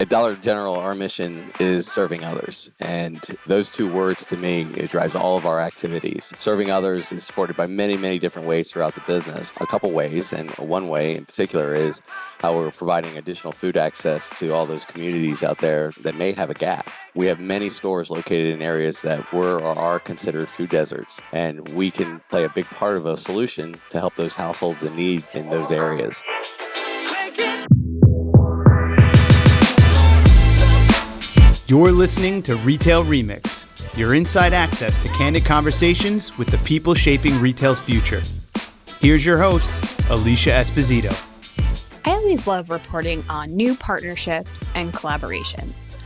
At Dollar General, our mission is serving others. And those two words, to me, it drives all of our activities. Serving others is supported by many, many different ways throughout the business. A couple ways, and one way in particular is how we're providing additional food access to all those communities out there that may have a gap. We have many stores located in areas that were or are considered food deserts, and we can play a big part of a solution to help those households in need in those areas. You're listening to Retail Remix, your inside access to candid conversations with the people shaping retail's future. Here's your host, Alicia Esposito. I always love reporting on new partnerships and collaborations.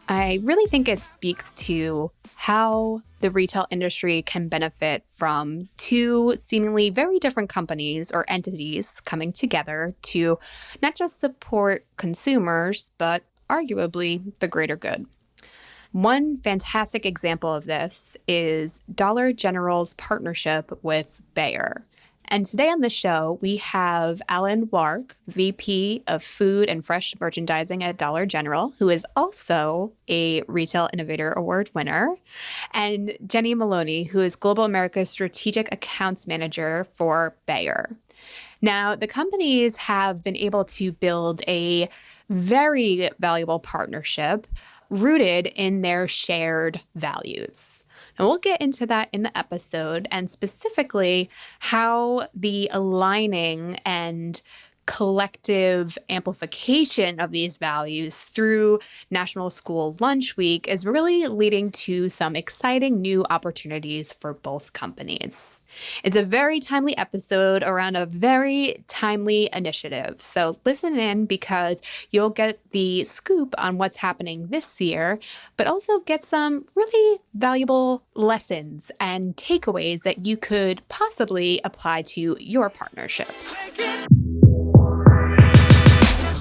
I really think it speaks to how the retail industry can benefit from two seemingly very different companies or entities coming together to not just support consumers, but arguably the greater good. One fantastic example of this is Dollar General's partnership with Bayer. And today on the show, we have Alan Wark, VP of Food and Fresh Merchandising at Dollar General, who is also a Retail Innovator Award winner, and Jenny Maloney, who is Global America's Strategic Accounts Manager for Bayer. Now, the companies have been able to build a very valuable partnership rooted in their shared values. And we'll get into that in the episode, and specifically how the aligning and collective amplification of these values through National School Lunch Week is really leading to some exciting new opportunities for both companies. It's a very timely episode around a very timely initiative. So listen in, because you'll get the scoop on what's happening this year, but also get some really valuable lessons and takeaways that you could possibly apply to your partnerships.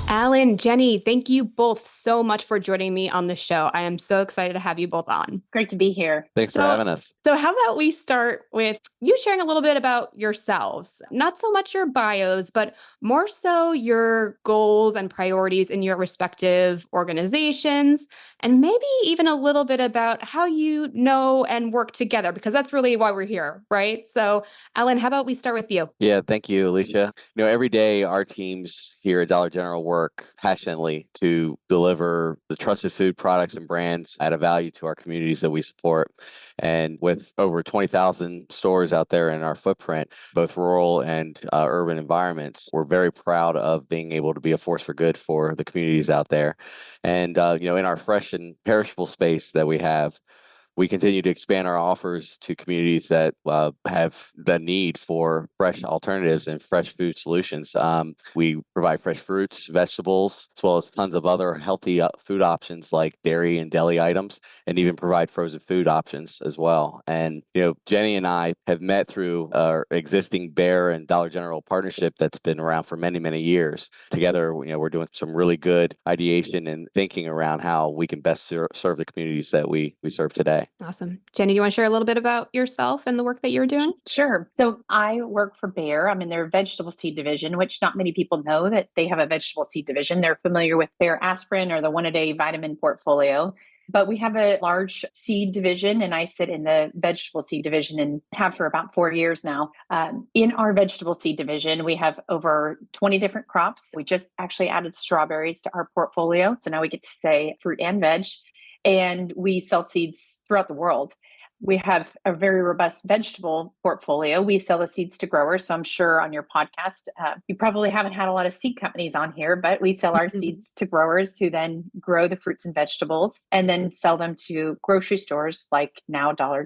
Alan, Jenny, thank you both so much for joining me on the show. I am so excited to have you both on. Great to be here. Thanks for having us. So how about we start with you sharing a little bit about yourselves? Not so much your bios, but more so your goals and priorities in your respective organizations, and maybe even a little bit about how you know and work together, because that's really why we're here, right? So Alan, how about we start with you? Yeah, thank you, Alicia. Every day our teams here at Dollar General work passionately to deliver the trusted food products and brands at a value to our communities that we support. And with over 20,000 stores out there in our footprint, both rural and urban environments, we're very proud of being able to be a force for good for the communities out there. And, in our fresh and perishable space that we have, we continue to expand our offers to communities that have the need for fresh alternatives and fresh food solutions. We provide fresh fruits, vegetables, as well as tons of other healthy food options like dairy and deli items, and even provide frozen food options as well. And, Jenny and I have met through our existing Bayer and Dollar General partnership that's been around for many, many years. Together, we're doing some really good ideation and thinking around how we can best serve the communities that we serve today. Awesome. Jenny, do you want to share a little bit about yourself and the work that you're doing? Sure. So I work for Bayer. I'm in their vegetable seed division, which not many people know that they have a vegetable seed division. They're familiar with Bayer aspirin or the one-a-day vitamin portfolio. But we have a large seed division, and I sit in the vegetable seed division and have for about 4 years now. In our vegetable seed division, we have over 20 different crops. We just actually added strawberries to our portfolio. So now we get to say fruit and veg. And we sell seeds throughout the world. We have a very robust vegetable portfolio. We sell the seeds to growers. So I'm sure on your podcast, you probably haven't had a lot of seed companies on here, but we sell our seeds to growers who then grow the fruits and vegetables and then sell them to grocery stores like now Dollar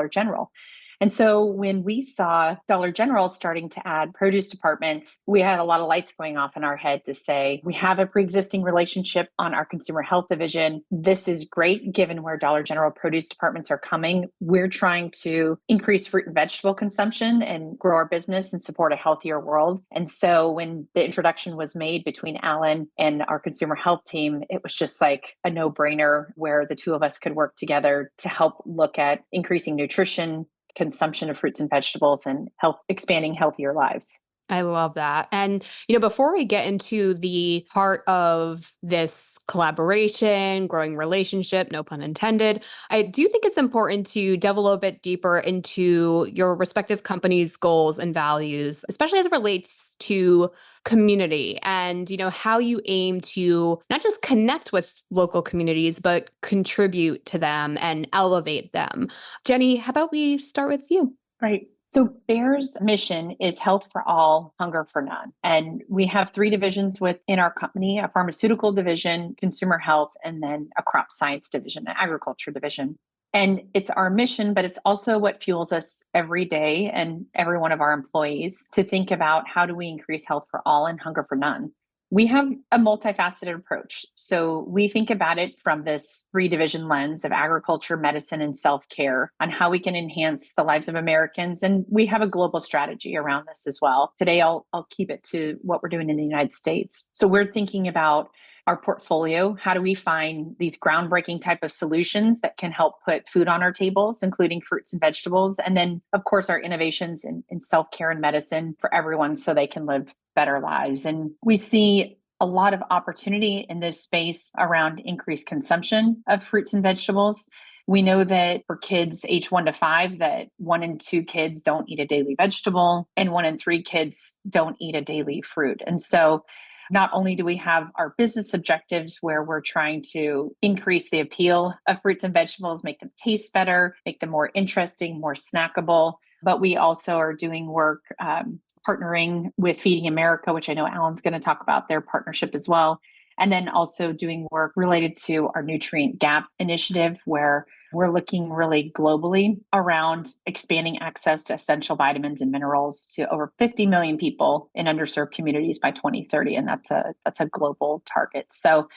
General. And so when we saw Dollar General starting to add produce departments, we had a lot of lights going off in our head to say, we have a pre-existing relationship on our consumer health division. This is great given where Dollar General produce departments are coming. We're trying to increase fruit and vegetable consumption and grow our business and support a healthier world. And so when the introduction was made between Alan and our consumer health team, it was just like a no-brainer where the two of us could work together to help look at increasing nutrition, consumption of fruits and vegetables, and expanding healthier lives. I love that. And, before we get into the heart of this collaboration, growing relationship, no pun intended, I do think it's important to delve a little bit deeper into your respective companies' goals and values, especially as it relates to community and, how you aim to not just connect with local communities, but contribute to them and elevate them. Jenny, how about we start with you? Right. So Baer's mission is health for all, hunger for none. And we have three divisions within our company, a pharmaceutical division, consumer health, and then a crop science division, an agriculture division. And it's our mission, but it's also what fuels us every day and every one of our employees to think about how do we increase health for all and hunger for none. We have a multifaceted approach. So we think about it from this three division lens of agriculture, medicine, and self care on how we can enhance the lives of Americans. And we have a global strategy around this as well. Today, I'll keep it to what we're doing in the United States. So we're thinking about our portfolio. How do we find these groundbreaking type of solutions that can help put food on our tables, including fruits and vegetables? And then, of course, our innovations in self care and medicine for everyone so they can live better lives. And we see a lot of opportunity in this space around increased consumption of fruits and vegetables. We know that for kids age 1 to 5, that 1 in 2 kids don't eat a daily vegetable and 1 in 3 kids don't eat a daily fruit. And so not only do we have our business objectives where we're trying to increase the appeal of fruits and vegetables, make them taste better, make them more interesting, more snackable, but we also are doing work partnering with Feeding America, which I know Alan's going to talk about their partnership as well. And then also doing work related to our Nutrient Gap initiative, where we're looking really globally around expanding access to essential vitamins and minerals to over 50 million people in underserved communities by 2030. And that's a global target. So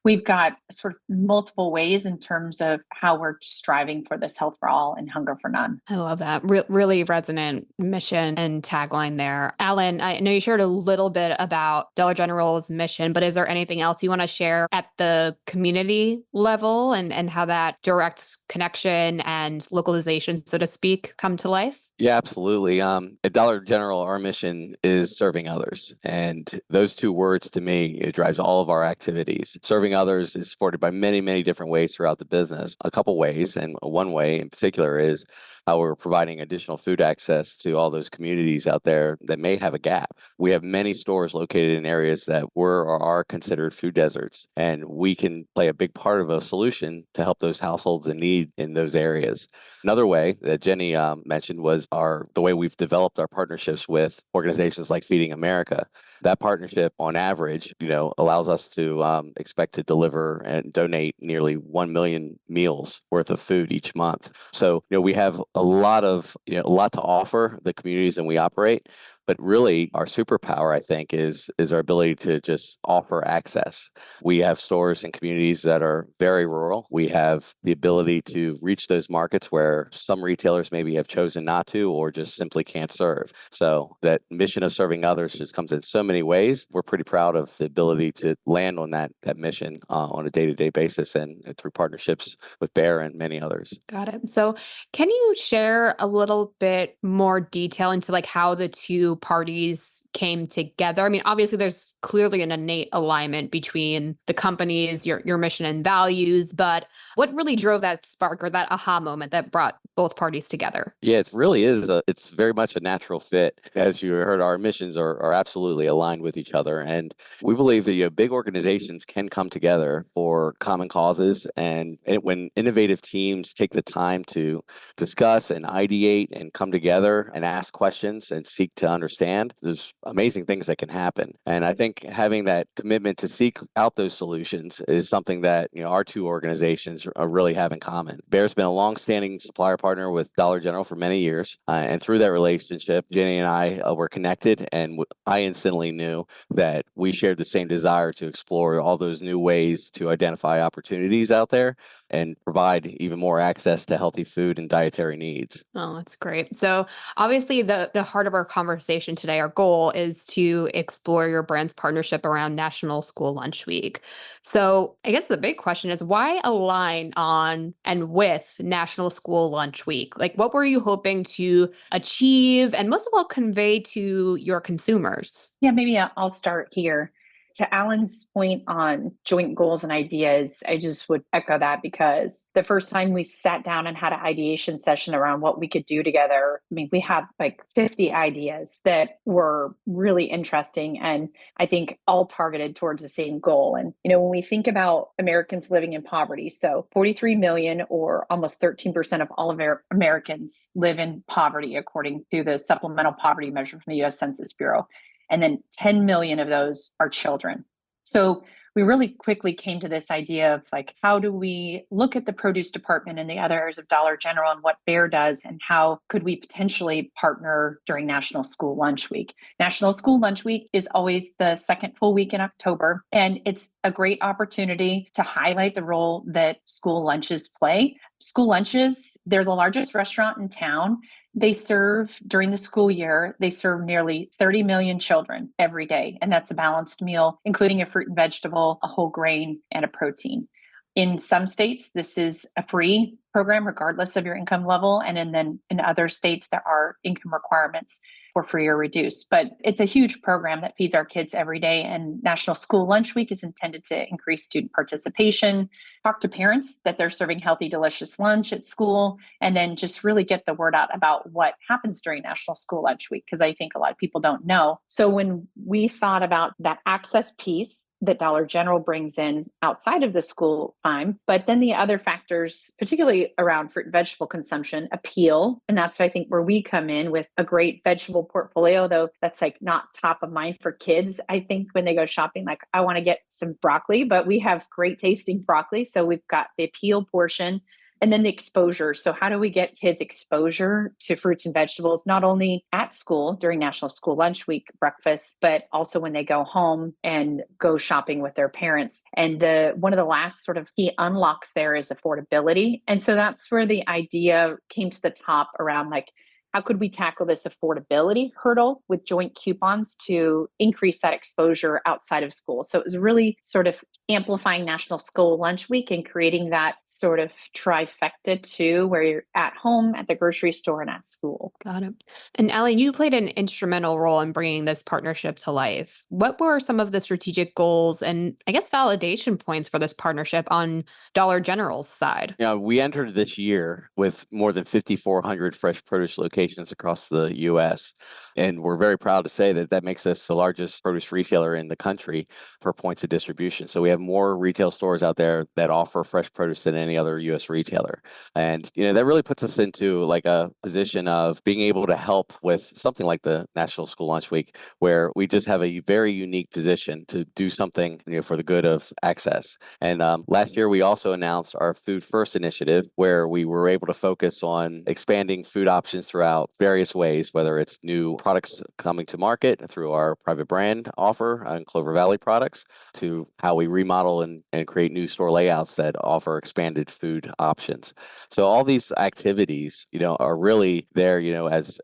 we've got sort of multiple ways in terms of how we're striving for this health for all and hunger for none. I love that. Really resonant mission and tagline there. Alan, I know you shared a little bit about Dollar General's mission, but is there anything else you want to share at the community level and how that direct connection and localization, so to speak, come to life? Yeah, absolutely. At Dollar General, our mission is serving others. And those two words to me, it drives all of our activities. Serving others is supported by many, many different ways throughout the business. A couple ways, and one way in particular is how we're providing additional food access to all those communities out there that may have a gap. We have many stores located in areas that were or are considered food deserts, and we can play a big part of a solution to help those households in need in those areas. Another way that Jenny mentioned was the way we've developed our partnerships with organizations like Feeding America. That partnership, on average, allows us to expect to deliver and donate nearly 1 million meals worth of food each month. So, we have a lot to offer the communities and we operate. But really, our superpower, I think, is our ability to just offer access. We have stores in communities that are very rural. We have the ability to reach those markets where some retailers maybe have chosen not to or just simply can't serve. So that mission of serving others just comes in so many ways. We're pretty proud of the ability to land on that mission on a day-to-day basis and through partnerships with Baer and many others. Got it. So can you share a little bit more detail into how the two parties came together? I mean, obviously there's clearly an innate alignment between the companies, your mission and values, but what really drove that spark or that aha moment that brought both parties together? Yeah, it really is. It's very much a natural fit. As you heard, our missions are absolutely aligned with each other. And we believe that big organizations can come together for common causes. And when innovative teams take the time to discuss and ideate and come together and ask questions and seek to understand, there's amazing things that can happen. And I think having that commitment to seek out those solutions is something that our two organizations really have in common. Baer's been a longstanding supplier partner with Dollar General for many years. And through that relationship, Jenny and I were connected, and I instantly knew that we shared the same desire to explore all those new ways to identify opportunities out there and provide even more access to healthy food and dietary needs. Oh, that's great. So obviously the heart of our conversation conversation today, our goal is to explore your brand's partnership around National School Lunch Week. So I guess the big question is why align on and with National School Lunch Week? Like, what were you hoping to achieve and most of all convey to your consumers? Yeah, maybe I'll start here. To Alan's point on joint goals and ideas, I just would echo that because the first time we sat down and had an ideation session around what we could do together, I mean, we had like 50 ideas that were really interesting and I think all targeted towards the same goal. And, when we think about Americans living in poverty, so 43 million or almost 13% of all of Americans live in poverty, according to the supplemental poverty measure from the US Census Bureau. And then 10 million of those are children. So we really quickly came to this idea of like, how do we look at the produce department and the other areas of Dollar General and what Bayer does, and how could we potentially partner during National School Lunch Week? National School Lunch Week is always the second full week in October, and it's a great opportunity to highlight the role that school lunches play. School lunches, they're the largest restaurant in town. They serve during the school year, they serve nearly 30 million children every day. And that's a balanced meal, including a fruit and vegetable, a whole grain, and a protein. In some states, this is a free program, regardless of your income level. And then in other states, there are income requirements for free or reduced. But it's a huge program that feeds our kids every day. And National School Lunch Week is intended to increase student participation, talk to parents that they're serving healthy, delicious lunch at school, and then just really get the word out about what happens during National School Lunch Week, because I think a lot of people don't know. So when we thought about that access piece, that Dollar General brings in outside of the school time. But then the other factors, particularly around fruit and vegetable consumption, appeal. And that's, I think, where we come in with a great vegetable portfolio, though that's like not top of mind for kids. I think when they go shopping, like, I want to get some broccoli, but we have great tasting broccoli. So we've got the appeal portion. And then the exposure. So how do we get kids exposure to fruits and vegetables, not only at school during National School Lunch Week breakfast, but also when they go home and go shopping with their parents? And one of the last sort of key unlocks there is affordability. And so that's where the idea came to the top around like, how could we tackle this affordability hurdle with joint coupons to increase that exposure outside of school? So it was really sort of amplifying National School Lunch Week and creating that sort of trifecta too, where you're at home, at the grocery store, and at school. Got it. And Allie, you played an instrumental role in bringing this partnership to life. What were some of the strategic goals and I guess validation points for this partnership on Dollar General's side? We entered this year with more than 5,400 fresh produce locations across the U.S. And we're very proud to say that that makes us the largest produce retailer in the country per points of distribution. So we have more retail stores out there that offer fresh produce than any other U.S. retailer. And, that really puts us into like a position of being able to help with something like the National School Lunch Week, where we just have a very unique position to do something, for the good of access. And last year, we also announced our Food First initiative, where we were able to focus on expanding food options throughout various ways, whether it's new products coming to market through our private brand offer on Clover Valley products, to how we remodel and create new store layouts that offer expanded food options. So all these activities, are really there, as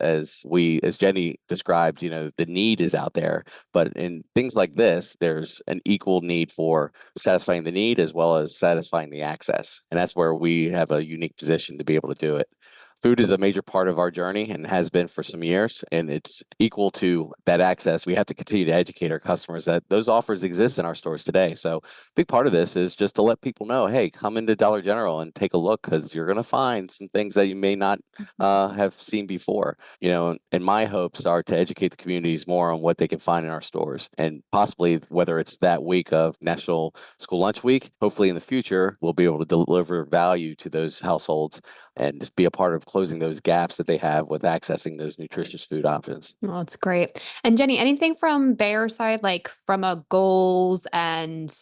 Jenny described, the need is out there. But in things like this, there's an equal need for satisfying the need as well as satisfying the access. And that's where we have a unique position to be able to do it. Food is a major part of our journey and has been for some years, and it's equal to that access. We have to continue to educate our customers that those offers exist in our stores today. So a big part of this is just to let people know, hey, come into Dollar General and take a look, because you're going to find some things that you may not have seen before. And my hopes are to educate the communities more on what they can find in our stores, and possibly whether it's that week of National School Lunch Week, hopefully in the future, we'll be able to deliver value to those households and just be a part of closing those gaps that they have with accessing those nutritious food options. Well, that's great. And Jenny, anything from Bayer's side, like from a goals and,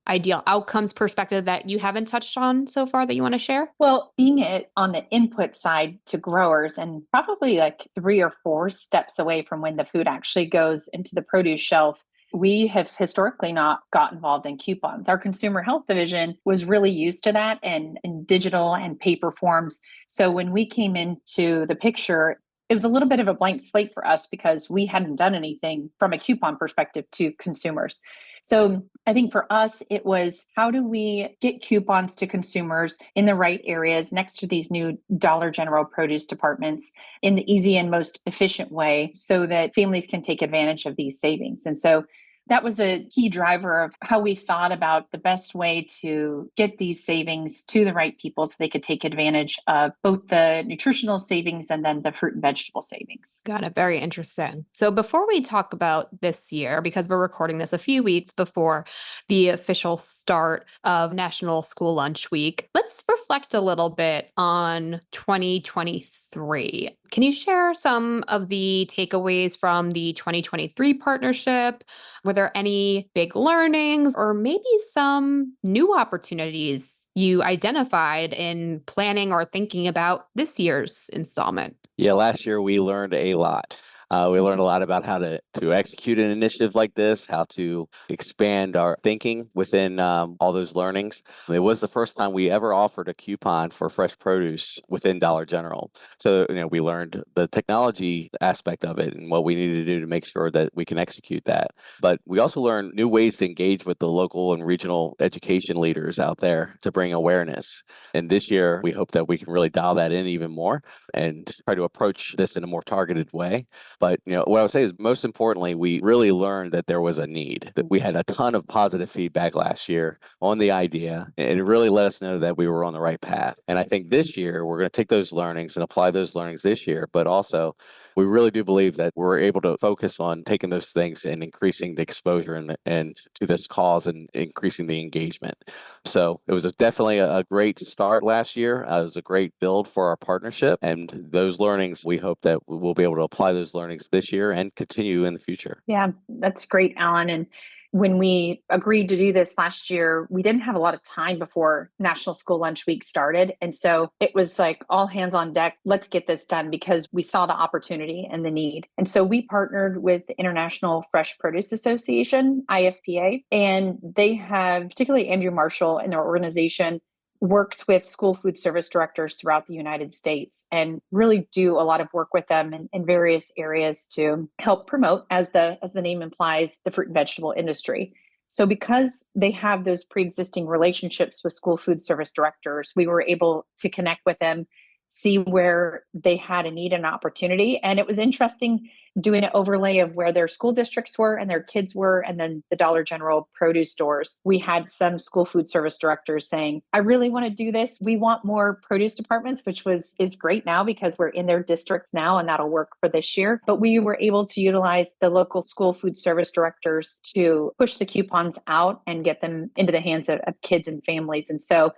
ideal outcomes perspective that you haven't touched on so far that you want to share? Well, being it on the input side to growers and probably like 3 or 4 steps away from when the food actually goes into the produce shelf, we have historically not got involved in coupons. Our consumer health division was really used to that and in digital and paper forms. So when we came into the picture, it was a little bit of a blank slate for us because we hadn't done anything from a coupon perspective to consumers. So I think for us, it was how do we get coupons to consumers in the right areas next to these new Dollar General produce departments in the easy and most efficient way so that families can take advantage of these savings. And so that was a key driver of how we thought about the best way to get these savings to the right people so they could take advantage of both the nutritional savings and then the fruit and vegetable savings. Got it. Very interesting. So before we talk about this year, because we're recording this a few weeks before the official start of National School Lunch Week, let's reflect a little bit on 2023. Can you share some of the takeaways from the 2023 partnership? Were there any big learnings or maybe some new opportunities you identified in planning or thinking about this year's installment? Yeah, last year we learned a lot. We learned a lot about how to execute an initiative like this, how to expand our thinking within all those learnings. It was the first time we ever offered a coupon for fresh produce within Dollar General. So, we learned the technology aspect of it and what we needed to do to make sure that we can execute that. But we also learned new ways to engage with the local and regional education leaders out there to bring awareness. And this year, we hope that we can really dial that in even more and try to approach this in a more targeted way. But what I would say is most importantly, we really learned that there was a need, that we had a ton of positive feedback last year on the idea, and it really let us know that we were on the right path. And I think this year we're going to take those learnings and apply those learnings this year, but also we really do believe that we're able to focus on taking those things and increasing the exposure and to this cause and increasing the engagement. So it was definitely a great start last year. It was a great build for our partnership, and those learnings, we hope that we'll be able to apply those learnings this year and continue in the future. Yeah, that's great, Alan. And when we agreed to do this last year, we didn't have a lot of time before National School Lunch Week started. And so it was like all hands on deck. Let's get this done because we saw the opportunity and the need. And so we partnered with the International Fresh Produce Association, IFPA, and they have, particularly Andrew Marshall and their organization, works with school food service directors throughout the United States and really do a lot of work with them in various areas to help promote, as the name implies, the fruit and vegetable industry. So because they have those pre-existing relationships with school food service directors, we were able to connect with them, see where they had a need and opportunity. And it was interesting doing an overlay of where their school districts were and their kids were, and then the Dollar General produce stores. We had some school food service directors saying, I really want to do this. We want more produce departments, which is great now because we're in their districts now and that'll work for this year. But we were able to utilize the local school food service directors to push the coupons out and get them into the hands of kids and families. And so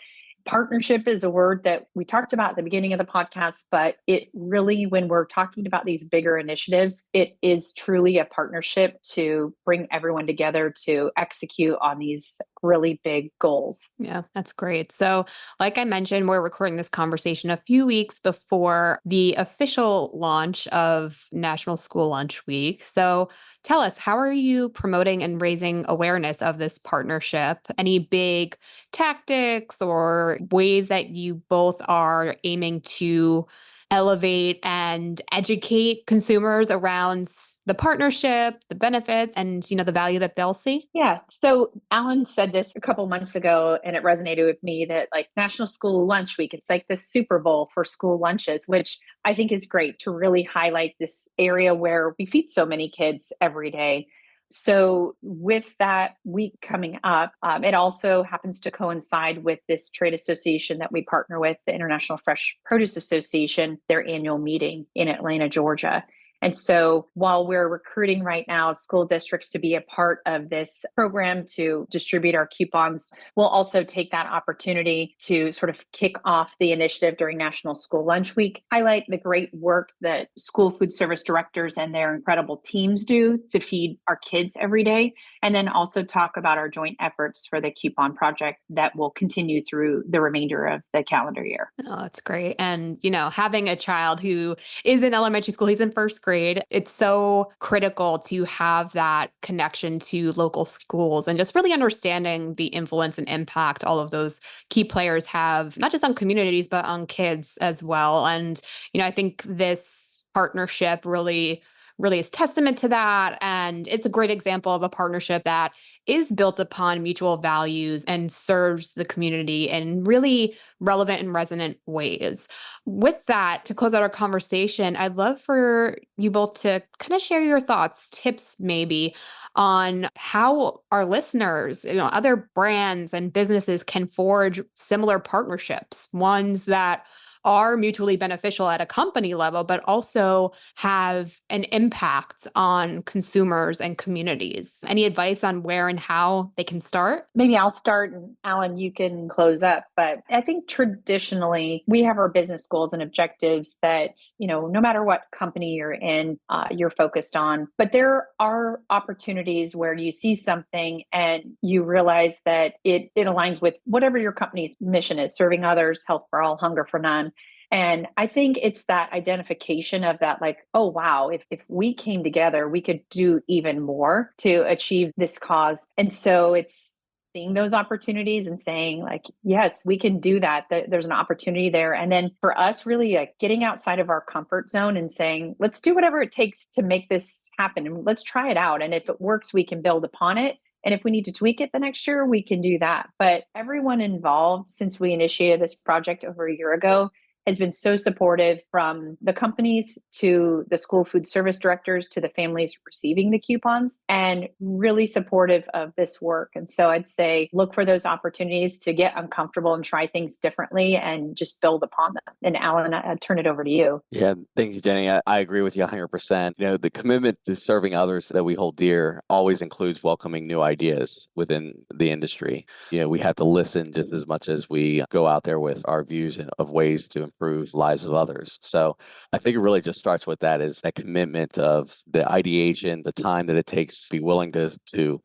partnership is a word that we talked about at the beginning of the podcast, but it really, when we're talking about these bigger initiatives, it is truly a partnership to bring everyone together to execute on these really big goals. Yeah, that's great. So, like I mentioned, we're recording this conversation a few weeks before the official launch of National School Lunch Week. So, tell us, how are you promoting and raising awareness of this partnership? Any big tactics or ways that you both are aiming to elevate and educate consumers around the partnership, the benefits, and the value that they'll see? Yeah. So Alan said this a couple months ago, and it resonated with me that like National School Lunch Week, it's like the Super Bowl for school lunches, which I think is great to really highlight this area where we feed so many kids every day. So with that week coming up, it also happens to coincide with this trade association that we partner with, the International Fresh Produce Association, their annual meeting in Atlanta, Georgia. And so while we're recruiting right now school districts to be a part of this program to distribute our coupons, we'll also take that opportunity to sort of kick off the initiative during National School Lunch Week, highlight the great work that school food service directors and their incredible teams do to feed our kids every day, and then also talk about our joint efforts for the coupon project that will continue through the remainder of the calendar year. Oh, that's great. And, having a child who is in elementary school, he's in first grade, it's so critical to have that connection to local schools and just really understanding the influence and impact all of those key players have, not just on communities, but on kids as well. And, I think this partnership really is testament to that. And it's a great example of a partnership that is built upon mutual values and serves the community in really relevant and resonant ways. With that, to close out our conversation, I'd love for you both to kind of share your thoughts, tips maybe, on how our listeners, other brands and businesses can forge similar partnerships, ones that are mutually beneficial at a company level, but also have an impact on consumers and communities. Any advice on where and how they can start? Maybe I'll start and Alan, you can close up. But I think traditionally we have our business goals and objectives that, no matter what company you're in, you're focused on. But there are opportunities where you see something and you realize that it aligns with whatever your company's mission is, serving others, health for all, hunger for none. And I think it's that identification of that, like, oh, wow, if we came together, we could do even more to achieve this cause. And so it's seeing those opportunities and saying, like, yes, we can do that. There's an opportunity there. And then for us, really getting outside of our comfort zone and saying, let's do whatever it takes to make this happen. And let's try it out. And if it works, we can build upon it. And if we need to tweak it the next year, we can do that. But everyone involved, since we initiated this project over a year ago, has been so supportive, from the companies to the school food service directors to the families receiving the coupons, and really supportive of this work. And so I'd say look for those opportunities to get uncomfortable and try things differently and just build upon them. And Alan, I'd turn it over to you. Yeah, thank you, Jenny. I agree with you 100%. The commitment to serving others that we hold dear always includes welcoming new ideas within the industry. We have to listen just as much as we go out there with our views of ways to improve lives of others. So I think it really just starts with that, is that commitment of the ideation, the time that it takes to be willing to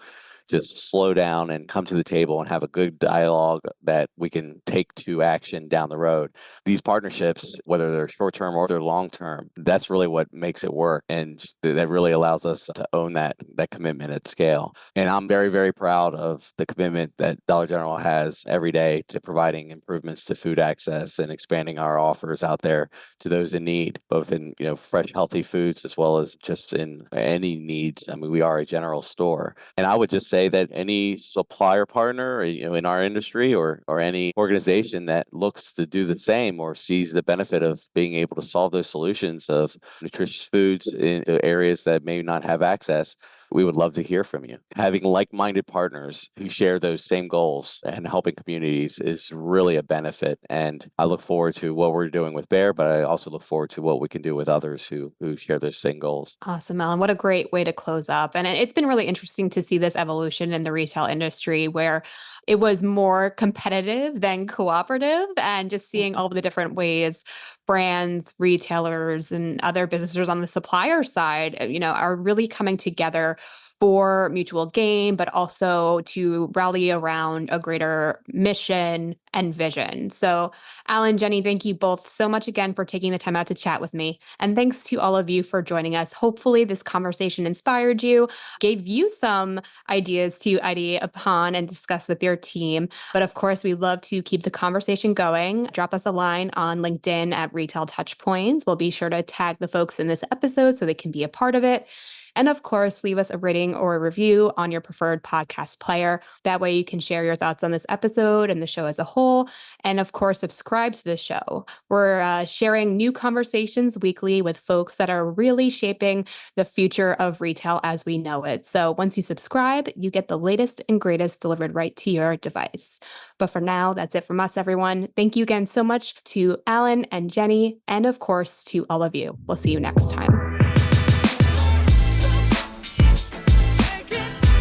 just slow down and come to the table and have a good dialogue that we can take to action down the road. These partnerships, whether they're short-term or they're long-term, that's really what makes it work. And that really allows us to own that commitment at scale. And I'm very, very proud of the commitment that Dollar General has every day to providing improvements to food access and expanding our offers out there to those in need, both in, fresh, healthy foods, as well as just in any needs. I mean, we are a general store. And I would just say that any supplier partner, in our industry or any organization that looks to do the same or sees the benefit of being able to solve those solutions of nutritious foods in areas that may not have access, we would love to hear from you. Having like-minded partners who share those same goals and helping communities is really a benefit. And I look forward to what we're doing with Bear, but I also look forward to what we can do with others who share those same goals. Awesome, Ellen. What a great way to close up. And it's been really interesting to see this evolution in the retail industry, where it was more competitive than cooperative, and just seeing all of the different ways brands, retailers, and other businesses on the supplier side, are really coming together for mutual gain, but also to rally around a greater mission and vision. So, Alan, Jenny, thank you both so much again for taking the time out to chat with me. And thanks to all of you for joining us. Hopefully this conversation inspired you, gave you some ideas to ideate upon and discuss with your team. But of course, we love to keep the conversation going. Drop us a line on LinkedIn at Retail Touchpoints. We'll be sure to tag the folks in this episode so they can be a part of it. And of course, leave us a rating or a review on your preferred podcast player. That way you can share your thoughts on this episode and the show as a whole. And of course, subscribe to the show. We're sharing new conversations weekly with folks that are really shaping the future of retail as we know it. So once you subscribe, you get the latest and greatest delivered right to your device. But for now, that's it from us, everyone. Thank you again so much to Alan and Jenny, and of course, to all of you. We'll see you next time.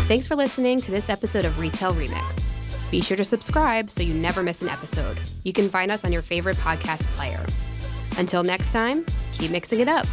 Thanks for listening to this episode of Retail Remix. Be sure to subscribe so you never miss an episode. You can find us on your favorite podcast player. Until next time, keep mixing it up.